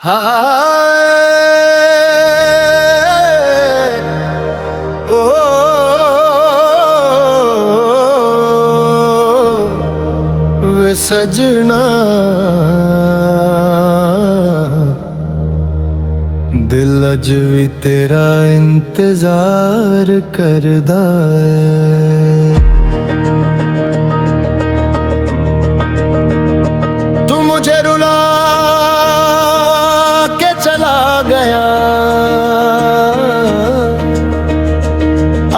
हाय ओ वे सजना दिल अज भी तेरा इंतजार करदा है। तू मुझे रुला के चला गया,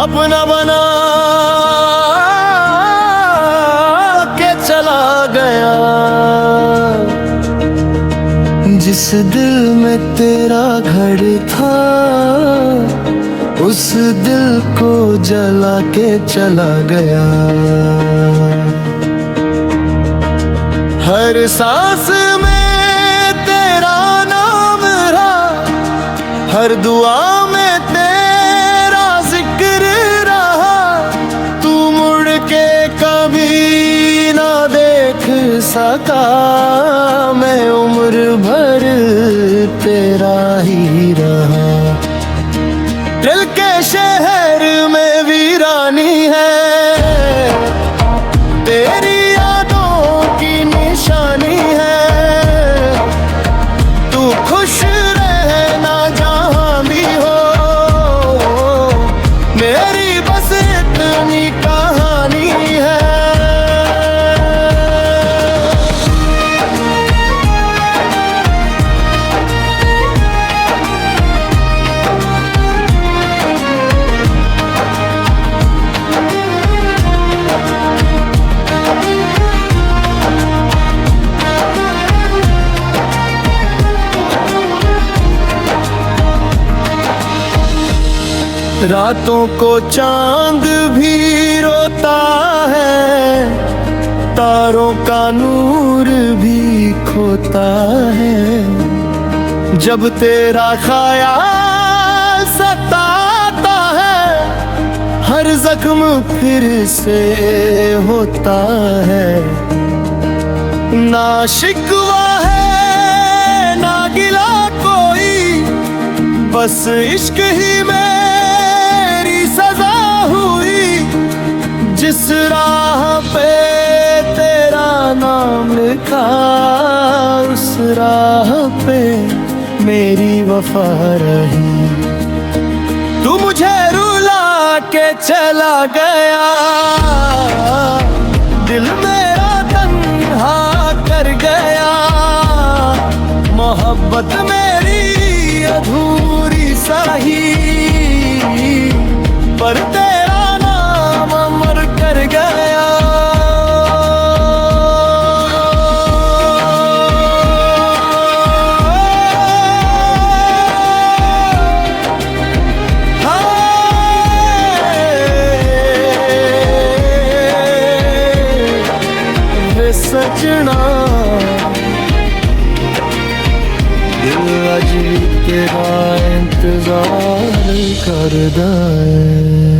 अपना बना के चला गया। जिस दिल में तेरा घर था उस दिल को जला के चला गया। हर सांस में तेरा नाम रहा, हर दुआ में तेरा जिक्र रहा। तू मुड़ के कभी ना देख सका, मैं उम्र भर तेरा ही रहा। दिल के शहर में वीरानी है, तेरी यादों की निशानी है। तू खुश रहना जहाँ भी हो, मेरी बस इतनी कहानी है। रातों को चांद भी रोता है, तारों का नूर भी खोता है। जब तेरा ख्याल सताता है, हर जख्म फिर से होता है। ना शिकवा है ना गिला कोई, बस इश्क ही में सजा हुई। जिस राह पे तेरा नाम लिखा, उस राह पे मेरी वफा रही। तू मुझे रुला के चला गया, दिल मेरा तन्हा कर गया। मोहब्बत मेरी अधूरी सही, पर तेरा नाम अमर कर गया। वे सजना दिल अज भी तेरा इंतजार करदा है।